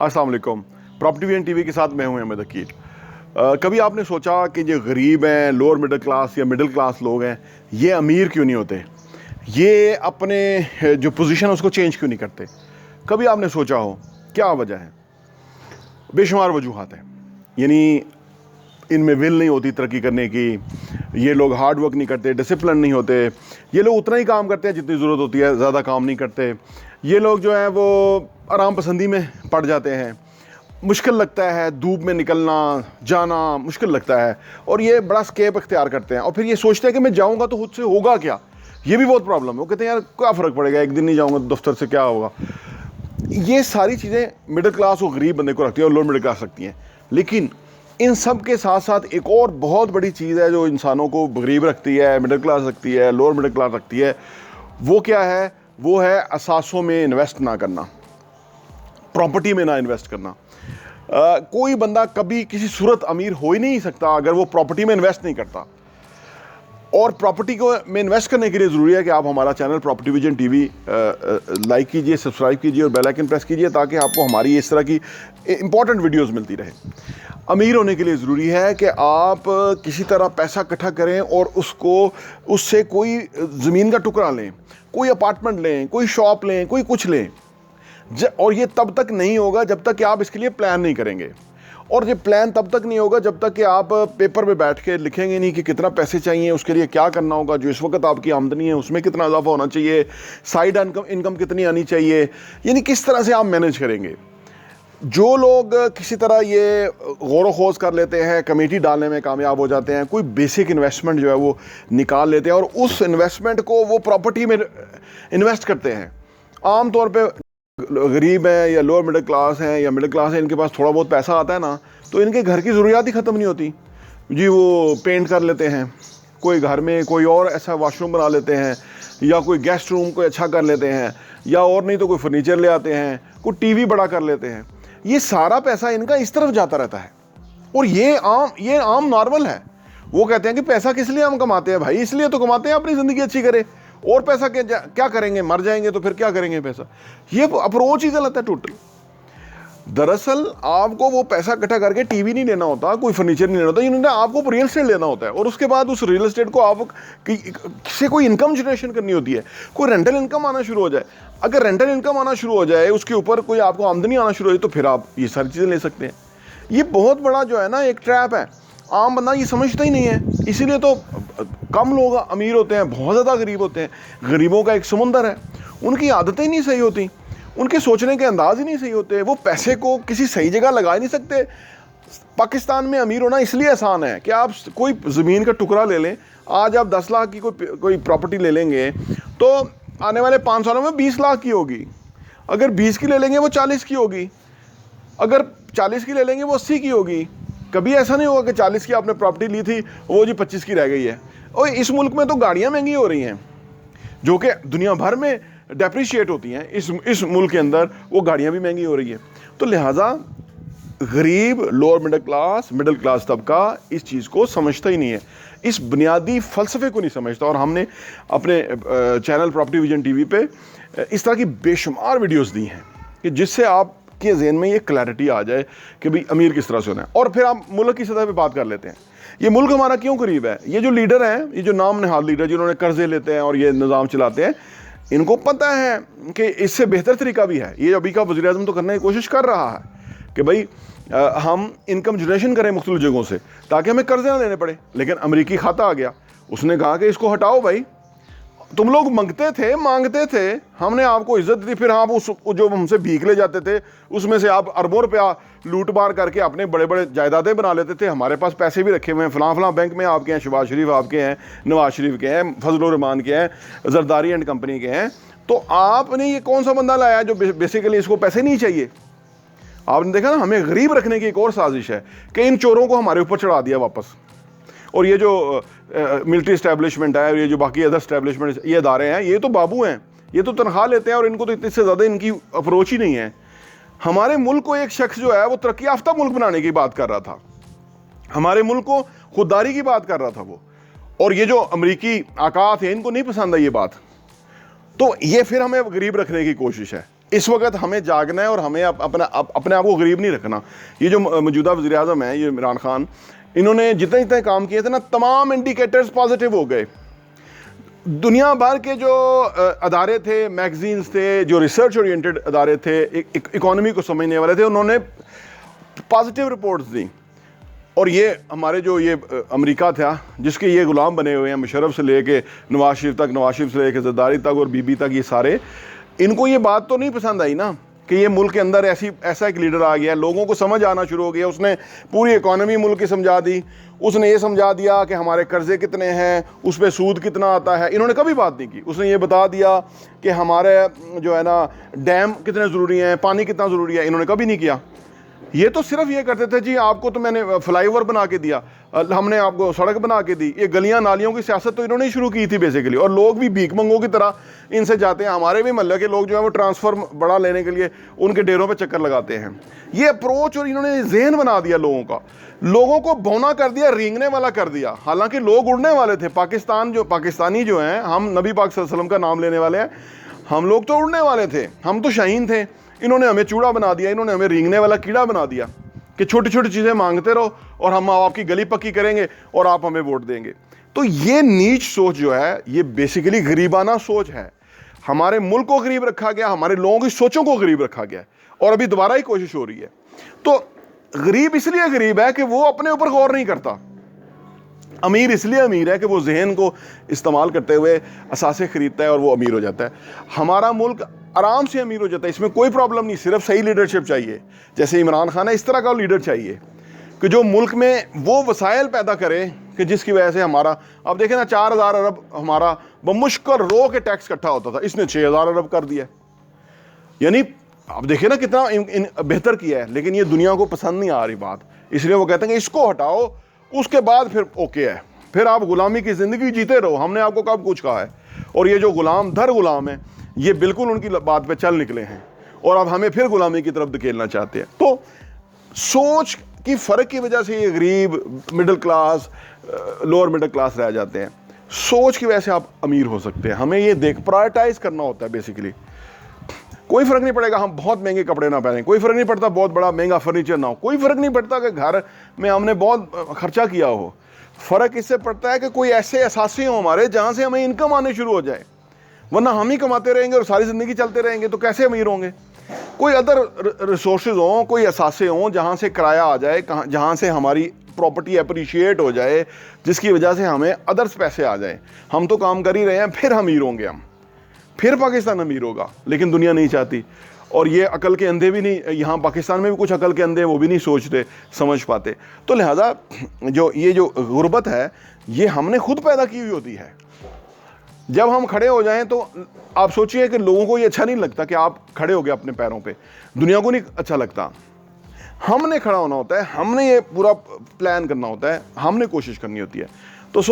अस्सलाम वालेकुम। Property VN TV के साथ मैं हूं अहमद अकील। कभी आपने सोचा कि जो गरीब हैं, लोअर मिडिल क्लास या मिडिल क्लास लोग हैं, ये अमीर क्यों नहीं होते? ये अपने जो पोजीशन है उसको चेंज क्यों नहीं करते? कभी आपने सोचा हो क्या वजह है? बेशुमार वजूहात हैं। यानी इनमें विल नहीं होती तरक्की करने की, ये लोग हार्ड वर्क नहीं करते, डिसिप्लिन नहीं होते, ये लोग उतना ही काम करते हैं जितनी ज़रूरत होती है, ज़्यादा काम नहीं करते, ये लोग जो हैं वो आराम पसंदी में पड़ जाते हैं, मुश्किल लगता है धूप में निकलना जाना मुश्किल लगता है, और ये बड़ा स्केप इख्तियार करते हैं और फिर ये सोचते हैं कि मैं जाऊँगा तो खुद से होगा क्या। ये भी बहुत प्रॉब्लम है। वो कहते हैं यार क्या फ़र्क पड़ेगा, एक दिन नहीं जाऊँगा तो दफ्तर से क्या होगा। ये सारी चीज़ें मिडिल क्लास और गरीब बंदे को रखती है और लोअर मिडिल क्लास रखती हैं। लेकिन इन सब के साथ साथ एक और बहुत बड़ी चीज़ है जो इंसानों को गरीब रखती है, मिडिल क्लास रखती है, लोअर मिडिल क्लास रखती है। वो क्या है? वो है असासों में इन्वेस्ट ना करना, प्रॉपर्टी में ना इन्वेस्ट करना। कोई बंदा कभी किसी सूरत अमीर हो ही नहीं सकता अगर वो प्रॉपर्टी में इन्वेस्ट नहीं करता। और प्रॉपर्टी को में इन्वेस्ट करने के लिए ज़रूरी है कि आप हमारा channel property vision TV like कीजिए, सब्सक्राइब कीजिए और बेल आइकन प्रेस कीजिए ताकि आपको हमारी इस तरह की इंपॉर्टेंट वीडियोस मिलती रहे। अमीर होने के लिए ज़रूरी है कि आप किसी तरह पैसा इकट्ठा करें और उससे कोई ज़मीन का टुकड़ा लें, कोई अपार्टमेंट लें, कोई शॉप लें, कोई कुछ लें। और ये तब तक नहीं होगा जब तक कि आप इसके लिए प्लान नहीं करेंगे। और ये प्लान तब तक नहीं होगा जब तक कि आप पेपर पे बैठ के लिखेंगे नहीं कि कितना पैसे चाहिए, उसके लिए क्या करना होगा, जो इस वक्त आपकी आमदनी है उसमें कितना इजाफा होना चाहिए, साइड इनकम कितनी आनी चाहिए, यानी किस तरह से आप मैनेज करेंगे। जो लोग किसी तरह ये गौर खोज कर लेते हैं, कमेटी डालने में कामयाब हो जाते हैं, कोई बेसिक इन्वेस्टमेंट जो है वो निकाल लेते हैं और उस इन्वेस्टमेंट को वो प्रॉपर्टी में इन्वेस्ट करते हैं। आम तौर पे गरीब हैं या लोअर मिडिल क्लास हैं या मिडिल क्लास है, इनके पास थोड़ा बहुत पैसा आता है ना, तो इनके घर की ज़रूरियात ही ख़त्म नहीं होती जी। वो पेंट कर लेते हैं, कोई घर में कोई और ऐसा वॉशरूम बना लेते हैं, या कोई गेस्ट रूम को अच्छा कर लेते हैं, या और नहीं तो कोई फर्नीचर ले आते हैं, कोई टीवी बड़ा कर लेते हैं। ये सारा पैसा इनका इस तरफ जाता रहता है और ये आम नॉर्मल है। वो कहते हैं कि पैसा किस लिए हम कमाते हैं भाई? इसलिए तो कमाते हैं अपनी ज़िंदगी अच्छी करे, और पैसा क्या करेंगे, मर जाएंगे तो फिर क्या करेंगे पैसा। ये अप्रोच ही गलत है टोटल। दरअसल आपको वो पैसा इकट्ठा करके टीवी नहीं लेना होता, कोई फर्नीचर नहीं लेना होता, इन्होंने आपको रियल एस्टेट लेना होता है और उसके बाद उस रियल एस्टेट को आप से कोई इनकम जनरेशन करनी होती है, कोई रेंटल इनकम आना शुरू हो जाए। अगर रेंटल इनकम आना शुरू हो जाए, उसके ऊपर कोई आपको आमदनी आना शुरू हो जाए, तो फिर आप ये सारी चीज़ें ले सकते हैं। ये बहुत बड़ा जो है ना एक ट्रैप है, आम बंदा ये समझता ही नहीं है। इसीलिए तो कम लोग अमीर होते हैं, बहुत ज़्यादा गरीब होते हैं। गरीबों का एक समुंदर है, उनकी आदतें ही नहीं सही होती, उनके सोचने के अंदाज ही नहीं सही होते, वो पैसे को किसी सही जगह लगा ही नहीं सकते। पाकिस्तान में अमीर होना इसलिए आसान है कि आप कोई ज़मीन का टुकड़ा ले लें, आज आप 10 लाख की कोई प्रॉपर्टी ले लेंगे तो आने वाले 5 सालों में 20 लाख की होगी। अगर 20 की ले लेंगे वो 40 की होगी, अगर 40 की ले लेंगे वो 80 की होगी। कभी ऐसा नहीं होगा कि 40 की आपने प्रॉपर्टी ली थी वो जी 25 की रह गई है। और इस मुल्क में तो गाड़ियाँ महंगी हो रही हैं जो कि दुनिया भर में डेप्रिशिएट होती हैं, इस मुल्क के अंदर वो गाड़ियाँ भी महंगी हो रही है। तो लिहाजा गरीब, लोअर मिडिल क्लास तबका इस चीज़ को समझता ही नहीं है, इस बुनियादी फ़लसफ़े को नहीं समझता। और हमने अपने चैनल प्रॉपर्टी विजन टीवी पे इस तरह की बेशुमार वीडियोस दी हैं कि जिससे आपके ज़हन में ये क्लैरिटी आ जाए कि भाई अमीर किस तरह से होना है। और फिर आप मुल्क की सतह पे बात कर लेते हैं, ये मुल्क हमारा क्यों करीब है। ये जो लीडर हैं, ये जो नाम नहाद लीडर जिन्होंने कर्जे लेते हैं और ये निज़ाम चलाते हैं, इनको पता है कि इससे बेहतर तरीका भी है। ये अभी का वज़ीर आज़म तो करने की कोशिश कर रहा है कि भाई हम इनकम जनरेशन करें मुख्तलिफ जगहों से ताकि हमें कर्जे ना लेने पड़े। लेकिन अमेरिकी खाता आ गया, उसने कहा कि इसको हटाओ भाई, तुम लोग मांगते थे, हमने आपको इज्जत दी, फिर आप उस जो हमसे भीख ले जाते थे उसमें से आप अरबों रुपया लूट मार करके अपने बड़े बड़े जायदादें बना लेते थे। हमारे पास पैसे भी रखे हुए हैं, फलां बैंक में आपके हैं, शहबाज शरीफ आपके हैं, नवाज शरीफ के हैं, फजल रहमान के हैं, जरदारी एंड कंपनी के हैं। तो आपने ये कौन सा बंदा लाया जो बेसिकली इसको पैसे नहीं चाहिए? आपने देखा ना, हमें गरीब रखने की एक और साजिश है कि इन चोरों को हमारे ऊपर चढ़ा दिया वापस। और ये जो मिलिट्री इस्टेब्लिशमेंट है और ये जो बाकी अदर इस्टेब्लिशमेंट, ये अदारे हैं, ये तो बाबू हैं, ये तो तनख्वाह लेते हैं और इनको तो इतने से ज़्यादा इनकी अप्रोच ही नहीं है। हमारे मुल्क को एक शख्स जो है वो तरक्की याफ्ता मुल्क बनाने की बात कर रहा था, हमारे मुल्क को खुददारी की बात कर रहा था वो। और ये जो अमरीकी आका थे, इनको नहीं पसंद है ये बात, तो ये फिर हमें गरीब रखने की कोशिश है। इस वक्त हमें जागना है और हमें अपने आप को गरीब नहीं रखना। ये जो मौजूदा वज़ीर आज़म है, ये इमरान खान, इन्होंने जितने जितने काम किए थे ना, तमाम इंडिकेटर्स पॉजिटिव हो गए। दुनिया भर के जो अदारे थे, मैगजीन्स थे, जो रिसर्च ओरिएंटेड अदारे थे, इकोनॉमी को समझने वाले थे, उन्होंने पॉजिटिव रिपोर्ट्स दी। और ये हमारे जो ये अमेरिका था, जिसके ये गुलाम बने हुए हैं, मुशर्रफ से लेके नवाज शरीफ तक, नवाज शरीफ से लेके ज़रदारी तक और बीबी तक, ये सारे, इनको ये बात तो नहीं पसंद आई ना कि ये मुल्क के अंदर ऐसा एक लीडर आ गया है। लोगों को समझ आना शुरू हो गया। उसने पूरी इकोनॉमी मुल्क की समझा दी। उसने ये समझा दिया कि हमारे कर्जे कितने हैं, उस पर सूद कितना आता है। इन्होंने कभी बात नहीं की। उसने ये बता दिया कि हमारे जो है ना डैम कितने ज़रूरी हैं, पानी कितना ज़रूरी है। इन्होंने कभी नहीं किया। ये तो सिर्फ ये करते थे, जी आपको तो मैंने फ्लाईओवर बना के दिया, हमने आपको सड़क बना के दी। ये गलियां नालियों की सियासत तो इन्होंने ही शुरू की थी बेसिकली। और लोग भी भीख मंगों की तरह इनसे जाते हैं। हमारे भी मोहल्ले के लोग जो है वो ट्रांसफर बड़ा लेने के लिए उनके डेरों पे चक्कर लगाते हैं। ये अप्रोच और इन्होंने जहन बना दिया लोगों का, लोगों को बौना कर दिया, रेंगने वाला कर दिया। हालांकि लोग उड़ने वाले थे। पाकिस्तानी जो हैं, हम नबी पाक सल्लल्लाहु अलैहि वसल्लम का नाम लेने वाले हैं, हम लोग तो उड़ने वाले थे, हम तो शाहीन थे। इन्होंने हमें चूड़ा बना दिया, इन्होंने हमें रेंगने वाला कीड़ा बना दिया कि छोटी छोटी चीज़ें मांगते रहो और हम आपकी गली पक्की करेंगे और आप हमें वोट देंगे। तो ये नीच सोच जो है, ये बेसिकली गरीबाना सोच है। हमारे मुल्क को गरीब रखा गया, हमारे लोगों की सोचों को गरीब रखा गया और अभी दोबारा ही कोशिश हो रही है। तो गरीब इसलिए गरीब है कि वो अपने ऊपर गौर नहीं करता। अमीर इसलिए अमीर है कि वो जहन को इस्तेमाल करते हुए असासे खरीदता है और वो अमीर हो जाता है। हमारा मुल्क आराम से अमीर हो जाता है, इसमें कोई प्रॉब्लम नहीं। सिर्फ सही लीडरशिप चाहिए, जैसे इमरान खान है, इस तरह का लीडर चाहिए कि जो मुल्क में वो वसाइल पैदा करे कि जिसकी वजह से हमारा, अब देखें ना, 4000 अरब हमारा बमुश्किल रो के टैक्स इकट्ठा होता था, इसने 6000 अरब कर दिया। यानी अब देखिए ना कितना बेहतर किया है। लेकिन ये दुनिया को पसंद नहीं आ रही बात, इसलिए वो कहते हैं कि इसको हटाओ, उसके बाद फिर ओके है, फिर आप गुलामी की ज़िंदगी जीते रहो, हमने आपको कब कुछ कहा है। और ये जो गुलाम दर गुलाम है, ये बिल्कुल उनकी बात पे चल निकले हैं और अब हमें फिर गुलामी की तरफ धकेलना चाहते हैं। तो सोच की फ़र्क की वजह से ये गरीब, middle class, lower middle class रह जाते हैं। सोच की वजह से आप अमीर हो सकते हैं। हमें ये प्रायोरिटाइज करना होता है बेसिकली। कोई फ़र्क नहीं पड़ेगा हम बहुत महंगे कपड़े ना पहनें, कोई फ़र्क नहीं पड़ता बहुत बड़ा महंगा फर्नीचर ना हो, कोई फ़र्क नहीं पड़ता कि घर में हमने बहुत खर्चा किया हो। फ़र्क इससे पड़ता है कि कोई ऐसे असासे हों हमारे जहाँ से हमें इनकम आने शुरू हो जाए। वरना हम ही कमाते रहेंगे और सारी ज़िंदगी चलते रहेंगे तो कैसे अमीर होंगे। कोई अदर रिसोर्सेज हों, कोई असासे हों जहाँ से किराया आ जाए, जहाँ से हमारी प्रॉपर्टी अप्रिशिएट हो जाए, जिसकी वजह से हमें अदर्स पैसे आ जाए। हम तो काम कर ही रहे हैं, फिर अमीर होंगे हम, फिर पाकिस्तान अमीर होगा। लेकिन दुनिया नहीं चाहती। और ये अकल के अंधे भी नहीं, यहाँ पाकिस्तान में भी कुछ अकल के अंधे, वो भी नहीं सोचते, समझ पाते। तो लिहाजा जो गुर्बत है, ये हमने खुद पैदा की हुई होती है। जब हम खड़े हो जाएं तो आप सोचिए कि लोगों को ये अच्छा नहीं लगता कि आप खड़े हो गए अपने पैरों पे, दुनिया को नहीं अच्छा लगता। हमने खड़ा होना होता है, हमने ये पूरा प्लान करना होता है, हमने कोशिश करनी होती है। तो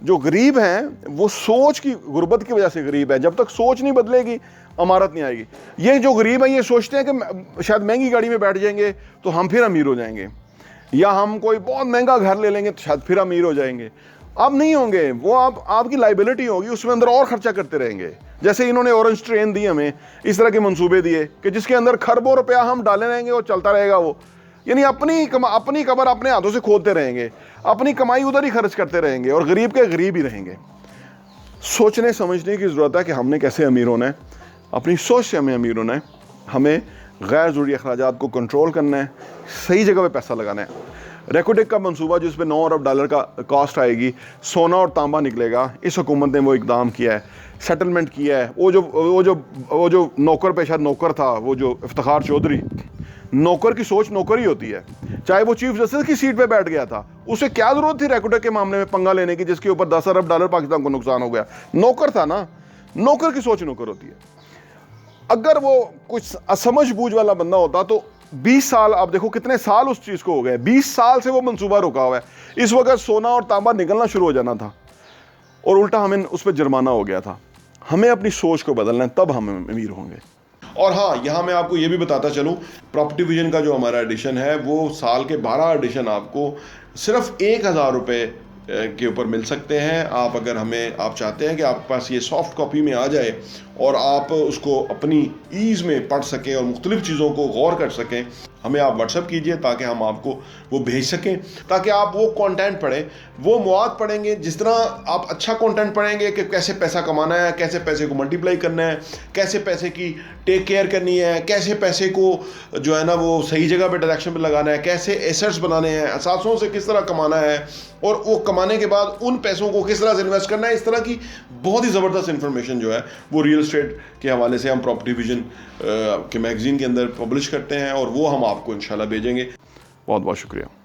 जो गरीब हैं वो सोच की गुर्बत की वजह से गरीब है। जब तक सोच नहीं बदलेगी अमारत नहीं आएगी। ये जो गरीब हैं ये सोचते हैं कि शायद महंगी गाड़ी में बैठ जाएंगे तो हम फिर अमीर हो जाएंगे, या हम कोई बहुत महंगा घर ले लेंगे तो शायद फिर अमीर हो जाएंगे। आप नहीं होंगे, वो आपकी लाइबिलिटी होगी, उसमें अंदर और खर्चा करते रहेंगे। जैसे इन्होंने ऑरेंज ट्रेन दी हमें, इस तरह के मंसूबे दिए कि जिसके अंदर खरबों रुपया हम डाले रहेंगे और चलता रहेगा वो। यानी अपनी कबर अपने हाथों से खोदते रहेंगे, अपनी कमाई उधर ही खर्च करते रहेंगे और गरीब के गरीब ही रहेंगे। सोचने समझने की ज़रूरत है कि हमने कैसे अमीर होना है। अपनी सोच से हमें अमीर होना है। हमें गैर ज़रूरी अखराजात को कंट्रोल करना है, सही जगह पे पैसा लगाना है। रेकोटेक का मंसूबा जिस पे 9 अरब डॉलर का कॉस्ट आएगी, सोना और तांबा निकलेगा, इस हुकूमत ने वो इकदाम किया है, सेटलमेंट किया है। वो जो नौकर पे, शायद नौकर था, वो जो इफ्तिखार चौधरी, नौकर की सोच नौकर ही होती है। चाहे वो चीफ जस्टिस की सीट पे बैठ गया था, उसे क्या जरूरत थी रेकोटेक के मामले में पंगा लेने की, जिसके ऊपर 10 अरब डॉलर पाकिस्तान को नुकसान हो गया। नौकर था ना, नौकर की सोच नौकर होती है। अगर वो कुछ असमझ बूझ वाला बंदा होता तो 20 साल, आप देखो कितने साल उस चीज को हो गए, 20 साल से वो मंसूबा रुका हुआ है। इस वक्त सोना और तांबा निकलना शुरू हो जाना था और उल्टा हमें उस पर जुर्माना हो गया था। हमें अपनी सोच को बदलना है, तब हम अमीर होंगे। और हाँ, यहाँ मैं आपको ये भी बताता चलूँ, प्रॉपर्टी विजन का जो हमारा एडिशन है वो साल के 12 एडिशन आपको सिर्फ 1000 रुपये के ऊपर मिल सकते हैं। आप अगर आप चाहते हैं कि आपके पास ये सॉफ्ट कॉपी में आ जाए और आप उसको अपनी ईज़ में पढ़ सकें और मुख्तलिफ़ चीज़ों को गौर कर सकें, हमें आप व्हाट्सअप कीजिए ताकि हम आपको वो भेज सकें, ताकि आप वो कंटेंट पढ़ें, वो मवाद पढ़ेंगे। जिस तरह आप अच्छा कंटेंट पढ़ेंगे कि कैसे पैसा कमाना है, कैसे पैसे को मल्टीप्लाई करना है, कैसे पैसे की टेक केयर करनी है, कैसे पैसे को जो है ना वो सही जगह पे डायरेक्शन पे लगाना है, कैसे एसेट्स बनाने हैं, असासों से किस तरह कमाना है और वो कमाने के बाद उन पैसों को किस तरह से इन्वेस्ट करना है, इस तरह की बहुत ही ज़बरदस्त इन्फॉर्मेशन जो है वो रियल एस्टेट के हवाले से हम प्रॉपर्टी विजन के मैगज़ीन के अंदर पब्लिश करते हैं और वो हम आपको इंशाल्लाह भेजेंगे। बहुत बहुत शुक्रिया।